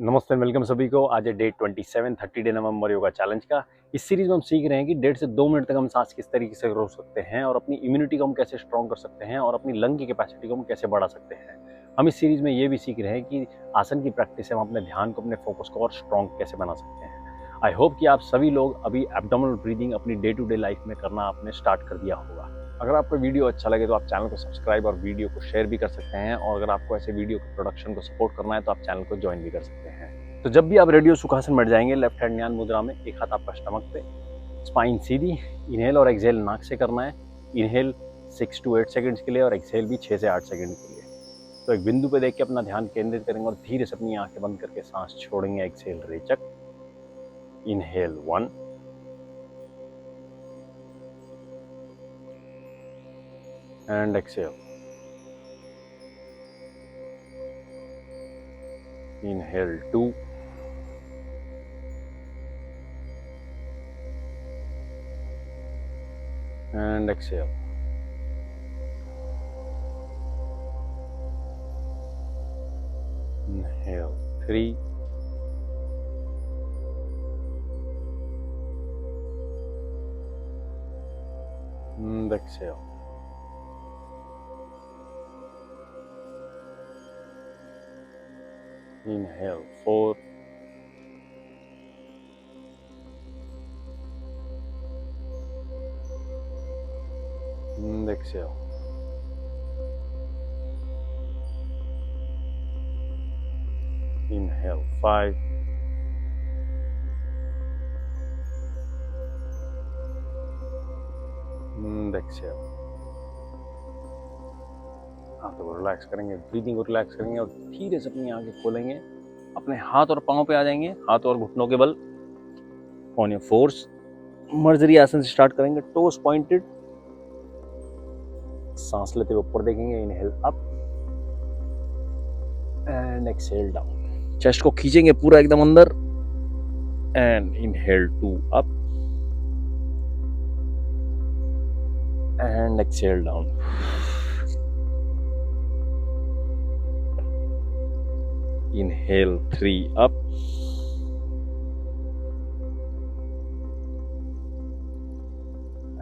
नमस्ते, वेलकम सभी को। आज है डे 27 30 डे नवंबर योगा चैलेंज का। इस सीरीज में हम सीख रहे हैं कि 1.5 से 2 मिनट तक हम सांस किस तरीके से रोक सकते हैं और अपनी इम्यूनिटी को हम कैसे स्ट्रॉन्ग कर सकते हैं और अपनी लंग की कैपेसिटी को हम कैसे बढ़ा सकते हैं। हम इस सीरीज में ये भी सीख रहे हैं कि आसन की प्रैक्टिस से हम अपने ध्यान को, अपने फोकस को और स्ट्रॉन्ग कैसे बना सकते हैं। आई होप कि आप सभी लोग अभी एब्डोमिनल ब्रीदिंग अपनी डे टू डे लाइफ में करना आपने स्टार्ट कर दिया होगा। अगर आपको वीडियो अच्छा लगे तो आप चैनल को सब्सक्राइब और वीडियो को शेयर भी कर सकते हैं, और अगर आपको ऐसे वीडियो के प्रोडक्शन को सपोर्ट करना है तो आप चैनल को ज्वाइन भी कर सकते हैं। तो जब भी आप रेडियो सुखासन बैठ जाएंगे, लेफ्ट हैंड ज्ञान मुद्रा में, एक हाथ आपका स्टमक पे, स्पाइन सीधी, इनहेल और एक्सहेल नाक से करना है। इनहेल 6 to 8 सेकंड्स के लिए और एक्सहेल भी 6 से 8 सेकंड के लिए। तो एक बिंदु पे देख के अपना ध्यान केंद्रित करेंगे और धीरे से अपनी आंखें बंद करके सांस छोड़ेंगे। एक्सहेल रेचक, inhale 1 and exhale, inhale 2 and exhale. Inhale 3 and exhale. Inhale 4 and exhale. Inhale 5 and exhale. हाथों को रिलैक्स करेंगे, ब्रीदिंग को रिलैक्स करेंगे और धीरे से अपनी आंखें खोलेंगे। अपने हाथ और पांव पे आ जाएंगे, हाथ और घुटनों के बल ऑन योर फोर्स। मर्जरी आसन से स्टार्ट करेंगे, टोस पॉइंटेड। सांस लेते हुए ऊपर देखेंगे, inhale up and exhale down. Chest को खींचेंगे पूरा एकदम अंदर and inhale 2 up and exhale down. Inhale 3 up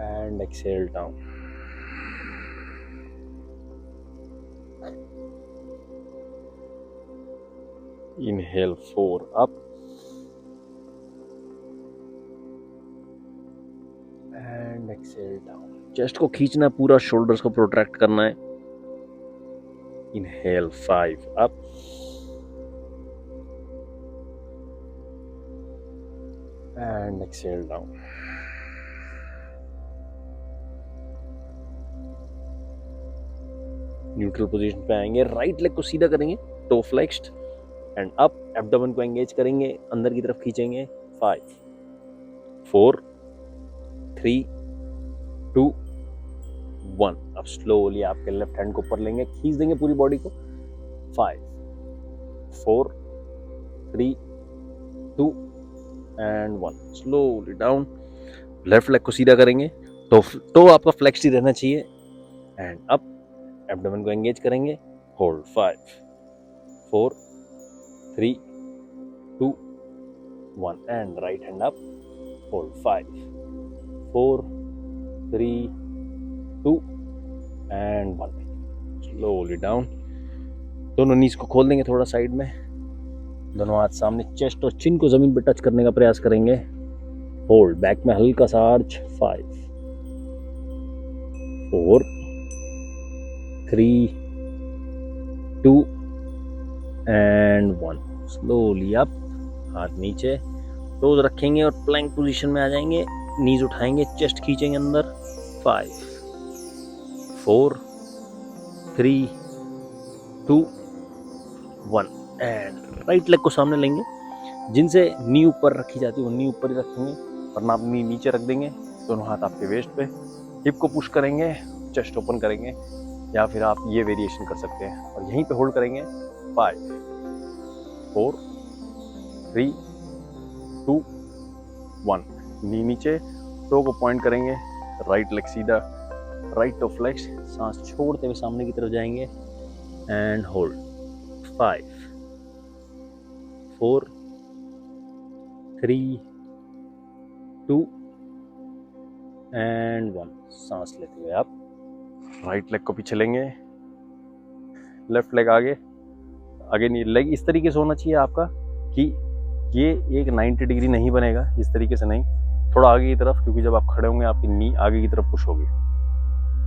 and exhale down. Inhale 4 up and exhale down. Chest को खींचना, पूरा शोल्डर्स को प्रोट्रैक्ट करना है। Inhale 5 up and exhale down. Neutral position पे आएंगे, राइट लेग को सीधा करेंगे, toe flexed and up. Abdomen को एंगेज करेंगे, अंदर की तरफ खींचेंगे। 5 4 3 2 1। अब स्लोली आपके लेफ्ट हैंड को ऊपर लेंगे, खींच देंगे पूरी बॉडी को। 5 4 3 2 and 1। Slowly down. Left leg को सीधा करेंगे, तो आपका फ्लेक्स ही रहना चाहिए एंड अप। एब्डोमेन को एंगेज करेंगे, hold. 5 4 3 2 1 and right hand up, hold. 5 4 3 2 and 1। Slowly down. दोनों नीज को खोल देंगे थोड़ा साइड में, दोनों हाथ सामने, चेस्ट और चिन को जमीन पर टच करने का प्रयास करेंगे। होल्ड, बैक में हल्का सा आर्च। 5 4 3 2 एंड 1। स्लोली अप, हाथ नीचे, टोज रखेंगे और प्लैंक पोजीशन में आ जाएंगे। नीज उठाएंगे, चेस्ट खींचेंगे अंदर। 5 4 3 2 1 एंड राइट लेग को सामने लेंगे। जिनसे नी ऊपर रखी जाती है वो नी ऊपर ही रखेंगे, वरना आप नी नीचे रख देंगे। दोनों हाथ आपके वेस्ट पे, हिप को पुश करेंगे, चेस्ट ओपन करेंगे, या फिर आप ये वेरिएशन कर सकते हैं और यहीं पे होल्ड करेंगे। 5 4 3 2 1। नी नीचे, टो को पॉइंट करेंगे, राइट लेग सीधा, राइट टो फ्लेक्स, सांस छोड़ते हुए सामने की तरफ जाएंगे एंड होल्ड। 5 4 3 2 एंड 1। सांस लेते हुए आप राइट लेग को पीछे लेंगे, लेफ्ट लेग आगे, आगे नहीं, लेग इस तरीके से होना चाहिए आपका कि ये एक 90 डिग्री नहीं बनेगा, इस तरीके से नहीं, थोड़ा आगे की तरफ, क्योंकि जब आप खड़े होंगे आपकी नी आगे की तरफ पुश होगी।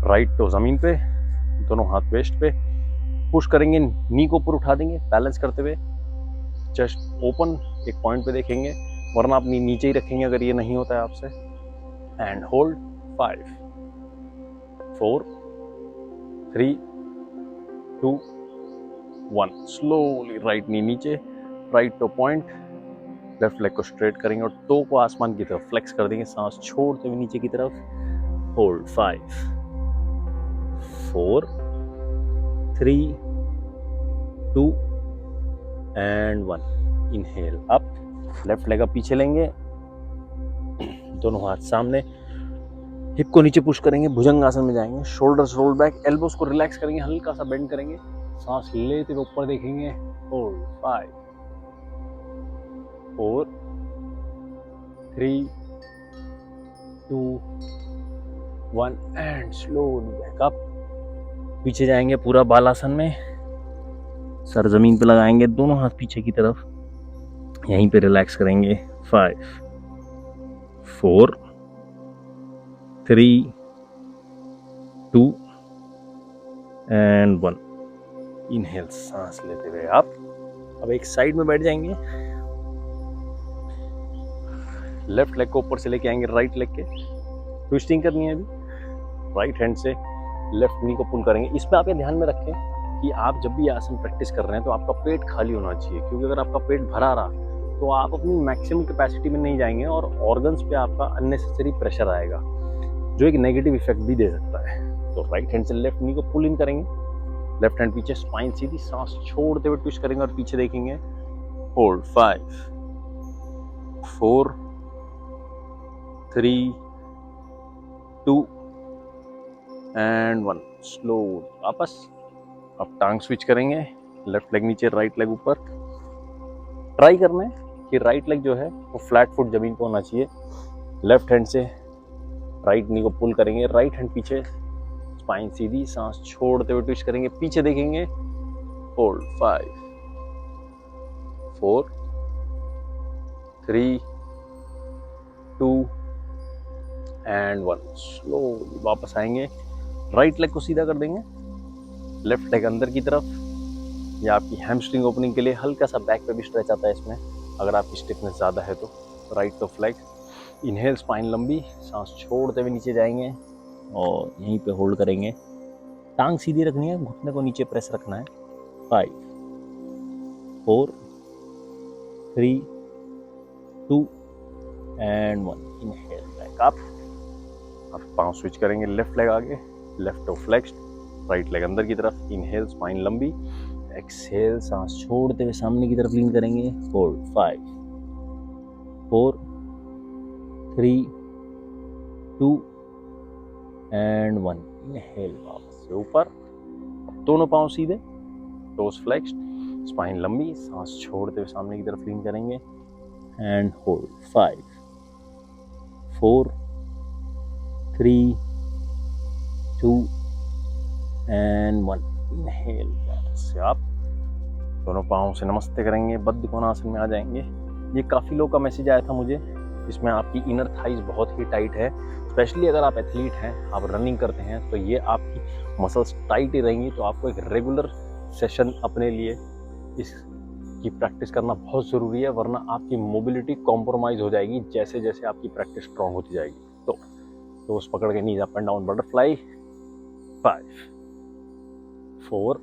राइट टो जमीन पे, दोनों हाथ वेस्ट पे पुश करेंगे, नी को ऊपर उठा देंगे बैलेंस करते हुए, चेस्ट ओपन एक पॉइंट पे देखेंगे, वरना आप नी नीचे ही रखेंगे अगर ये नहीं होता है आपसे। And hold 5 4 3 2 1। Slowly right knee नीचे, right toe point, left leg को स्ट्रेट करेंगे और टो को आसमान की तरफ फ्लेक्स कर देंगे, सांस छोड़ते हुए नीचे की तरफ। Hold 5 4 3 2 and 1। Inhale up, left leg आप पीछे लेंगे, दोनों हाथ सामने, हिप को नीचे पुश करेंगे, भुजंग आसन में जाएंगे, शोल्डर्स रोल बैक, एल्बोस को रिलैक्स करेंगे, हल्का सा बेंड करेंगे, सांस लेते हुए ऊपर देखेंगे। Hold 5 4 3 2 1 and slowly back up. पीछे जाएंगे पूरा बालासन में, सर जमीन पे लगाएंगे, दोनों हाथ पीछे की तरफ, यहीं पे रिलैक्स करेंगे। 5 4 3 2 एंड 1। इनहेल, सांस लेते हुए आप अब एक साइड में बैठ जाएंगे, लेफ्ट लेग को ऊपर से लेके आएंगे राइट लेग के, ट्विस्टिंग करनी है अभी, राइट हैंड से लेफ्ट नी को पुल करेंगे। इसमें आप ये ध्यान में रखें कि आप जब भी आसन प्रैक्टिस कर रहे हैं तो आपका पेट खाली होना चाहिए, क्योंकि अगर आपका पेट भरा रहा तो आप अपनी मैक्सिमम कैपेसिटी में नहीं जाएंगे और ऑर्गन्स पे आपका अननेसेसरी प्रेशर आएगा, जो एक नेगेटिव इफेक्ट भी दे सकता है। तो राइट हैंड से लेफ्ट नी को पुल इन करेंगे, लेफ्ट हैंड पीछे, स्पाइन सीधी, सांस छोड़ते हुए ट्विस्ट करेंगे और पीछे देखेंगे। Hold 5 4 3 2 and 1। स्लो वापस, अब टांग स्विच करेंगे, लेफ्ट लेग नीचे राइट लेग ऊपर। ट्राई करना है कि राइट लेग जो है वो फ्लैट फुट जमीन पे होना चाहिए। लेफ्ट हैंड से राइट नी को पुल करेंगे, राइट हैंड पीछे, स्पाइन सीधी, सांस छोड़ते हुए ट्विस्ट करेंगे, पीछे देखेंगे। Hold 5 4 3 2 and 1। स्लोली वापस आएंगे, राइट लेग को सीधा कर देंगे, लेफ्ट लेग अंदर की तरफ, या आपकी हैमस्ट्रिंग ओपनिंग के लिए हल्का सा बैक पे भी स्ट्रेच आता है इसमें, अगर आपकी स्टिफनेस ज़्यादा है तो। Right toe flex, inhale, spine लंबी, सांस छोड़ते हुए नीचे जाएंगे और यहीं पे होल्ड करेंगे, टांग सीधी रखनी है, घुटने को नीचे प्रेस रखना है। 5 4 3 2 एंड 1। इनहेल बैक अप, अब पांव स्विच करेंगे, लेफ्ट लेग आगे, left toe flexed, right leg अंदर की तरफ, इनहेल, स्पाइन लंबी, एक्सहेल, सांस छोड़ते हुए सामने की तरफ लीन करेंगे। Hold 5 4 3 2 and 1। इनहेल, वापस से ऊपर, दोनों पांव सीधे, टोस फ्लेक्स्ड, स्पाइन लंबी, सांस छोड़ते हुए सामने की तरफ लीन करेंगे एंड होल्ड 5 4 3 2 एंड 1। इनहेल, वापस से आप दोनों पाँव से नमस्ते करेंगे, बद्ध कोणासन में आ जाएंगे। ये काफ़ी लोग का मैसेज आया था मुझे, इसमें आपकी इनर थाइज बहुत ही टाइट है, स्पेशली अगर आप एथलीट हैं, आप रनिंग करते हैं, तो ये आपकी मसल्स टाइट ही रहेंगी। तो आपको एक रेगुलर सेशन अपने लिए इसकी प्रैक्टिस करना बहुत ज़रूरी है, वरना आपकी मोबिलिटी कॉम्प्रोमाइज़ हो जाएगी जैसे जैसे आपकी प्रैक्टिस स्ट्रॉन्ग होती जाएगी। तो उस पकड़ के knees up and down butterfly. 5 4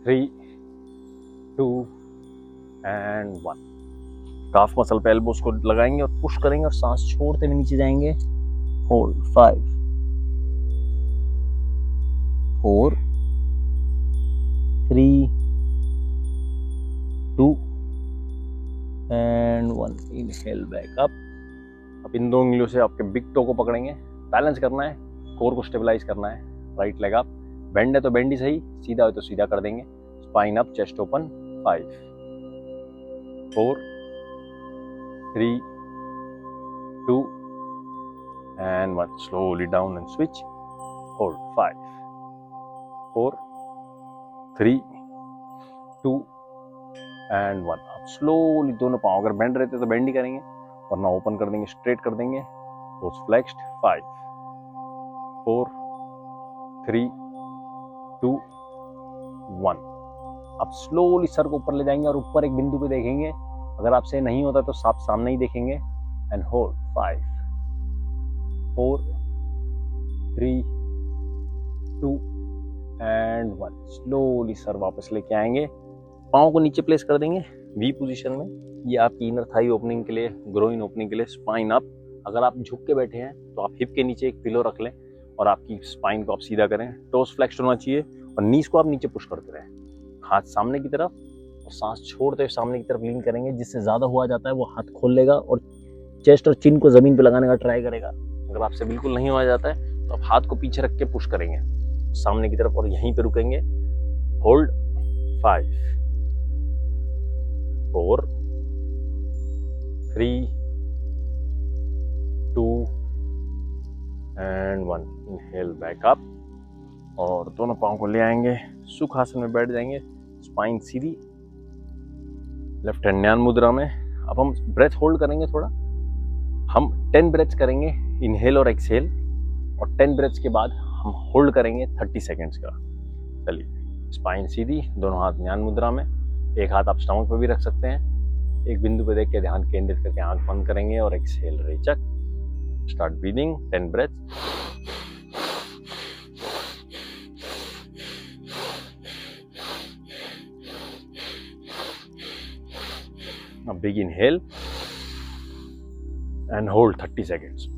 3 2 and 1। Calf muscle पे एल्बोस को लगाएंगे और पुश करेंगे और सांस छोड़ते हुए नीचे जाएंगे। Hold 5 4 3 2 and 1। Inhale back up. अब इन दो उंगलियों से आपके बिग टो को पकड़ेंगे, बैलेंस करना है, कोर को स्टेबलाइज करना है। राइट लेग अप, बेंड है तो बेंड ही सही, सीधा हो तो सीधा कर देंगे। Spine up, chest open. 5 4 3 2 and 1. Slowly down and switch. Hold. 5 4 3 2 and 1. अब स्लोली दोनों पाँव अगर बेंड रहते तो बेंड ही करेंगे, वरना ओपन कर देंगे, स्ट्रेट कर देंगे. Toes flexed. 5 4 3 2 1. अब स्लोली सर को ऊपर ले जाएंगे और ऊपर एक बिंदु पे देखेंगे. अगर आपसे नहीं होता तो साफ सामने ही देखेंगे. And hold. 5 4 3 2 and 1. Slowly sir वापस लेके आएंगे, पाँव को नीचे प्लेस कर देंगे वी पोजीशन में. ये आपकी इनर थाई ओपनिंग के लिए, ग्रोइन ओपनिंग के लिए. Spine up. अगर आप झुक के बैठे हैं तो आप हिप के नीचे एक पिलो रख लें और आपकी स्पाइन को आप सीधा करें. टोस फ्लेक्स्ड होना चाहिए और नीज को आप नीचे पुश करते रहें. हाथ सामने की तरफ और सांस छोड़ते हुए सामने की तरफ लीन करेंगे. जिससे ज़्यादा हुआ जाता है वो हाथ खोल लेगा और चेस्ट और चिन को ज़मीन पे लगाने का ट्राई करेगा. अगर आपसे बिल्कुल नहीं हुआ जाता है तो आप हाथ को पीछे रख के पुश करेंगे सामने की तरफ और यहीं पे रुकेंगे. Hold. 5 4 3 2 and 1. Inhale back up और दोनों पाँव को ले आएंगे, सुखासन में बैठ जाएंगे. स्पाइन सीधी, लेफ्ट हैंड न्यान मुद्रा में. अब हम ब्रेथ होल्ड करेंगे थोड़ा. हम 10 ब्रेथ्स करेंगे इनहेल और एक्सहेल, और 10 ब्रेथ्स के बाद हम होल्ड करेंगे 30 सेकेंड्स का. चलिए. स्पाइन सीधी, दोनों हाथ न्यान मुद्रा में. एक हाथ आप स्टमक पे भी रख सकते हैं. एक बिंदु पे देख के ध्यान केंद्रित करके आंख बंद करेंगे और एक्सहेल. रेचक. Start breathing. 10 breaths. Now big inhale and hold 30 seconds.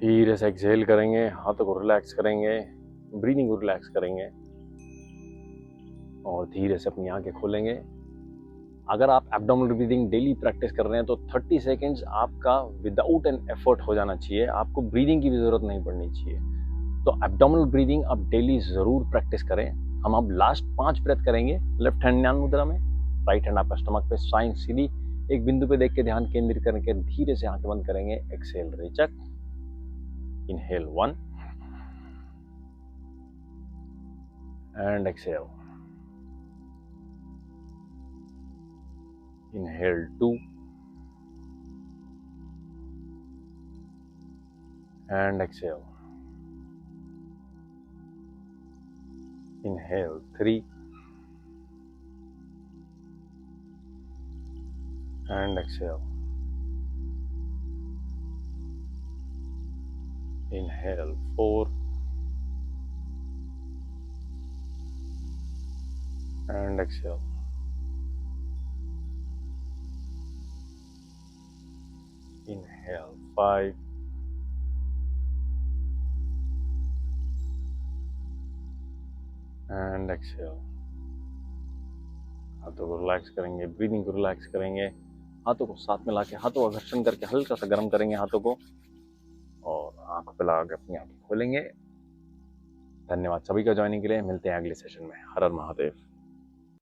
धीरे से एक्सहेल करेंगे, हाथों को रिलैक्स करेंगे, ब्रीदिंग को रिलैक्स करेंगे और धीरे से अपनी आंखें खोलेंगे. अगर आप एब्डोमिनल ब्रीदिंग डेली प्रैक्टिस कर रहे हैं तो 30 सेकेंड्स आपका विदाउट एन एफर्ट हो जाना चाहिए. आपको ब्रीदिंग की भी जरूरत नहीं पड़नी चाहिए. तो एब्डोमिनल ब्रीदिंग आप डेली जरूर प्रैक्टिस करें. हम अब लास्ट 5 ब्रेथ करेंगे. लेफ्ट हैंड न्यान मुद्रा में, राइट हैंड आपका स्टमक पे, स्पाइन सीधी. एक बिंदु पे देख के ध्यान केंद्रित करके धीरे से आंखें बंद करेंगे. Exhale. रेचक. Inhale 1 and exhale. Inhale 2 and exhale. Inhale 3 and exhale. Inhale 4 and exhale. Inhale 5 and exhale. हाथों को रिलैक्स करेंगे, ब्रीदिंग को रिलैक्स करेंगे. हाथों को साथ में लाके हाथों का घर्षण करके हल्का सा गर्म करेंगे हाथों को और आंखों पे लगा के अपनी आंखें खोलेंगे. धन्यवाद सभी का ज्वाइनिंग के लिए. मिलते हैं अगले सेशन में. हर हर महादेव.